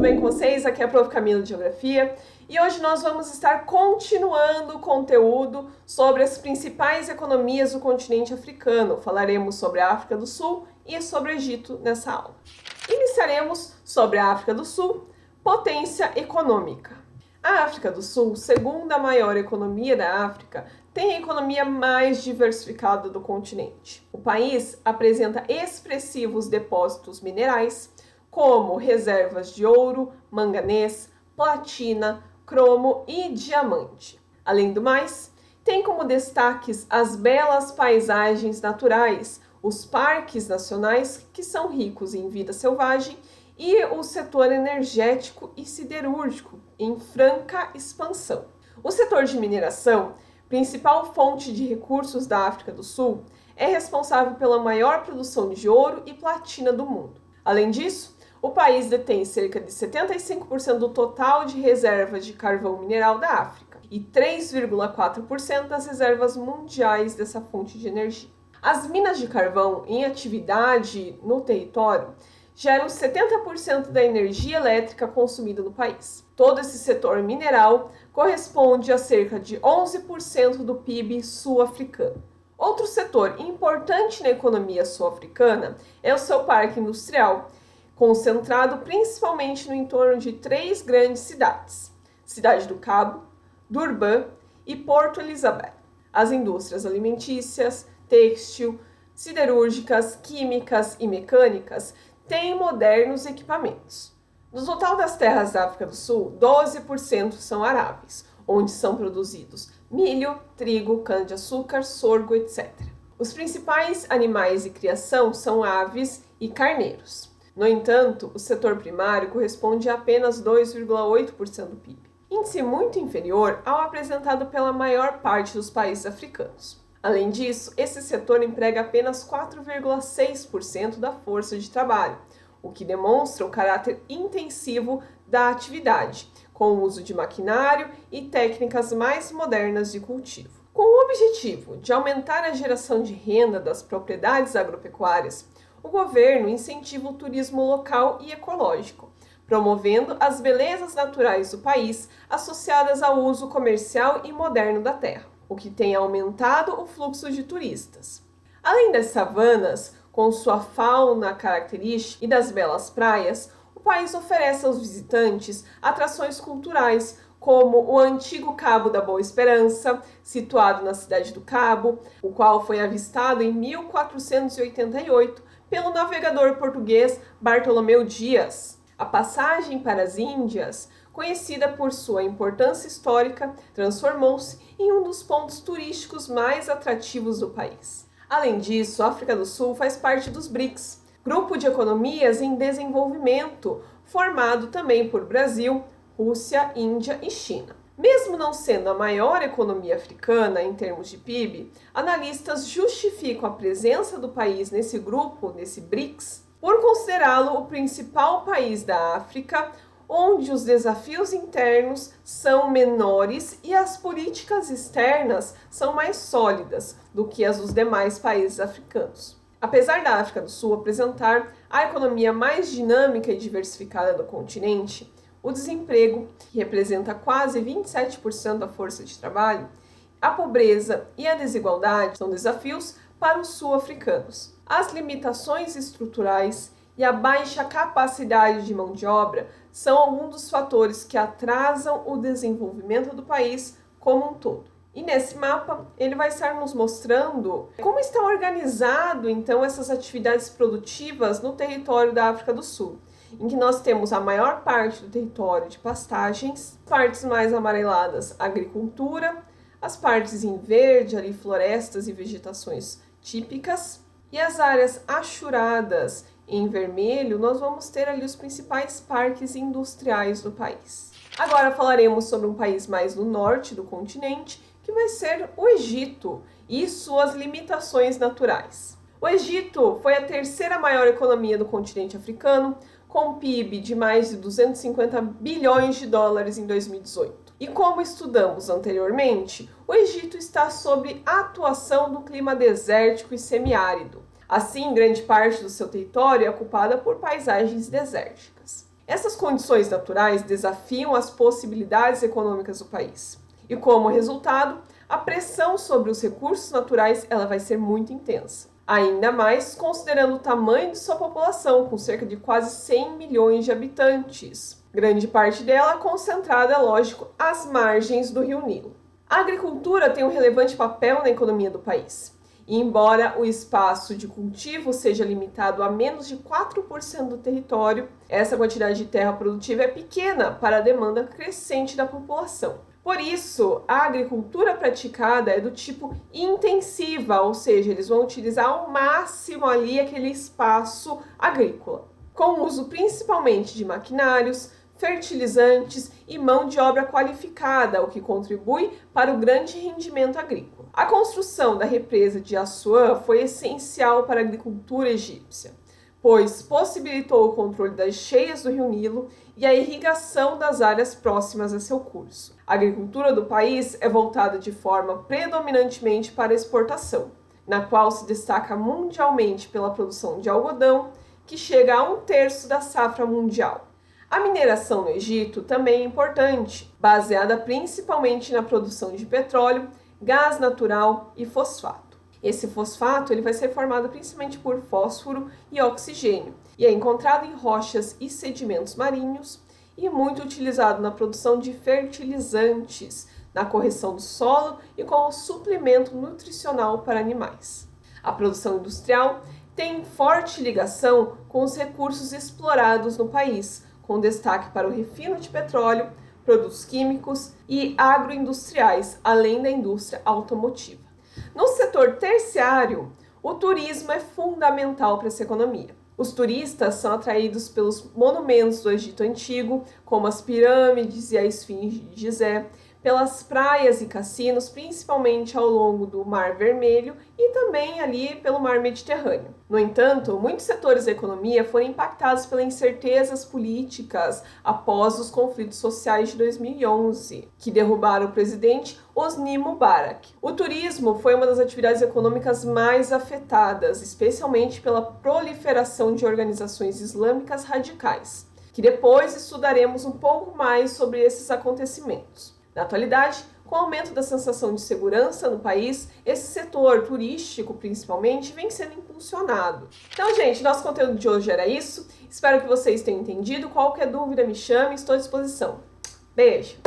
bem com vocês? Aqui é a Prof. Camila de Geografia e hoje nós vamos estar continuando o conteúdo sobre as principais economias do continente africano. Falaremos sobre a África do Sul e sobre o Egito nessa aula. Iniciaremos sobre a África do Sul, potência econômica. A África do Sul, segunda maior economia da África, tem a economia mais diversificada do continente. O país apresenta expressivos depósitos minerais, como reservas de ouro, manganês, platina, cromo e diamante. Além do mais, tem como destaques as belas paisagens naturais, os parques nacionais, que são ricos em vida selvagem, e o setor energético e siderúrgico, em franca expansão. O setor de mineração, principal fonte de recursos da África do Sul, é responsável pela maior produção de ouro e platina do mundo. Além disso, o país detém cerca de 75% do total de reservas de carvão mineral da África e 3,4% das reservas mundiais dessa fonte de energia. As minas de carvão em atividade no território geram 70% da energia elétrica consumida no país. Todo esse setor mineral corresponde a cerca de 11% do PIB sul-africano. Outro setor importante na economia sul-africana é o seu parque industrial, concentrado principalmente no entorno de 3 grandes cidades: Cidade do Cabo, Durban e Porto Elizabeth. As indústrias alimentícias, têxtil, siderúrgicas, químicas e mecânicas têm modernos equipamentos. No total das terras da África do Sul, 12% são aráveis, onde são produzidos milho, trigo, cana-de-açúcar, sorgo, etc. Os principais animais de criação são aves e carneiros. No entanto, o setor primário corresponde a apenas 2,8% do PIB, índice muito inferior ao apresentado pela maior parte dos países africanos. Além disso, esse setor emprega apenas 4,6% da força de trabalho, o que demonstra o caráter intensivo da atividade, com o uso de maquinário e técnicas mais modernas de cultivo. Com o objetivo de aumentar a geração de renda das propriedades agropecuárias, o governo incentiva o turismo local e ecológico, promovendo as belezas naturais do país associadas ao uso comercial e moderno da terra, o que tem aumentado o fluxo de turistas. Além das savanas, com sua fauna característica e das belas praias, o país oferece aos visitantes atrações culturais, como o antigo Cabo da Boa Esperança, situado na cidade do Cabo, o qual foi avistado em 1488 pelo navegador português Bartolomeu Dias. A passagem para as Índias, conhecida por sua importância histórica, transformou-se em um dos pontos turísticos mais atrativos do país. Além disso, a África do Sul faz parte dos BRICS, grupo de economias em desenvolvimento, formado também por Brasil, Rússia, Índia e China. Mesmo não sendo a maior economia africana em termos de PIB, analistas justificam a presença do país nesse grupo, nesse BRICS, por considerá-lo o principal país da África, onde os desafios internos são menores e as políticas externas são mais sólidas do que as dos demais países africanos. Apesar da África do Sul apresentar a economia mais dinâmica e diversificada do continente, o desemprego, que representa quase 27% da força de trabalho, a pobreza e a desigualdade são desafios para os sul-africanos. As limitações estruturais e a baixa capacidade de mão de obra são alguns dos fatores que atrasam o desenvolvimento do país como um todo. E nesse mapa, ele vai estar nos mostrando como está organizado, então, essas atividades produtivas no território da África do Sul, em que nós temos a maior parte do território de pastagens, partes mais amareladas, agricultura, as partes em verde, ali, florestas e vegetações típicas, e as áreas achuradas em vermelho, nós vamos ter ali os principais parques industriais do país. Agora falaremos sobre um país mais no norte do continente, que vai ser o Egito e suas limitações naturais. O Egito foi a terceira maior economia do continente africano, com PIB de mais de 250 bilhões de dólares em 2018. E como estudamos anteriormente, o Egito está sob a atuação do clima desértico e semiárido. Assim, grande parte do seu território é ocupada por paisagens desérticas. Essas condições naturais desafiam as possibilidades econômicas do país. E como resultado, a pressão sobre os recursos naturais ela vai ser muito intensa. Ainda mais considerando o tamanho de sua população, com cerca de quase 100 milhões de habitantes. Grande parte dela concentrada, lógico, às margens do Rio Nilo. A agricultura tem um relevante papel na economia do país. E embora o espaço de cultivo seja limitado a menos de 4% do território, essa quantidade de terra produtiva é pequena para a demanda crescente da população. Por isso, a agricultura praticada é do tipo intensiva, ou seja, eles vão utilizar ao máximo ali aquele espaço agrícola, com o uso principalmente de maquinários, fertilizantes e mão de obra qualificada, o que contribui para o grande rendimento agrícola. A construção da represa de Assuã foi essencial para a agricultura egípcia, pois possibilitou o controle das cheias do Rio Nilo e a irrigação das áreas próximas a seu curso. A agricultura do país é voltada de forma predominantemente para a exportação, na qual se destaca mundialmente pela produção de algodão, que chega a 1/3 da safra mundial. A mineração no Egito também é importante, baseada principalmente na produção de petróleo, gás natural e fosfato. Esse fosfato ele vai ser formado principalmente por fósforo e oxigênio e é encontrado em rochas e sedimentos marinhos e muito utilizado na produção de fertilizantes, na correção do solo e como suplemento nutricional para animais. A produção industrial tem forte ligação com os recursos explorados no país, com destaque para o refino de petróleo, produtos químicos e agroindustriais, além da indústria automotiva. No setor terciário, o turismo é fundamental para essa economia. Os turistas são atraídos pelos monumentos do Egito Antigo, como as pirâmides e a Esfinge de Gizé, pelas praias e cassinos, principalmente ao longo do Mar Vermelho e também ali pelo Mar Mediterrâneo. No entanto, muitos setores da economia foram impactados pelas incertezas políticas após os conflitos sociais de 2011, que derrubaram o presidente Hosni Mubarak. O turismo foi uma das atividades econômicas mais afetadas, especialmente pela proliferação de organizações islâmicas radicais, que depois estudaremos um pouco mais sobre esses acontecimentos. Na atualidade, com o aumento da sensação de segurança no país, esse setor turístico, principalmente, vem sendo impulsionado. Então, gente, nosso conteúdo de hoje era isso. Espero que vocês tenham entendido. Qualquer dúvida, me chame, estou à disposição. Beijo!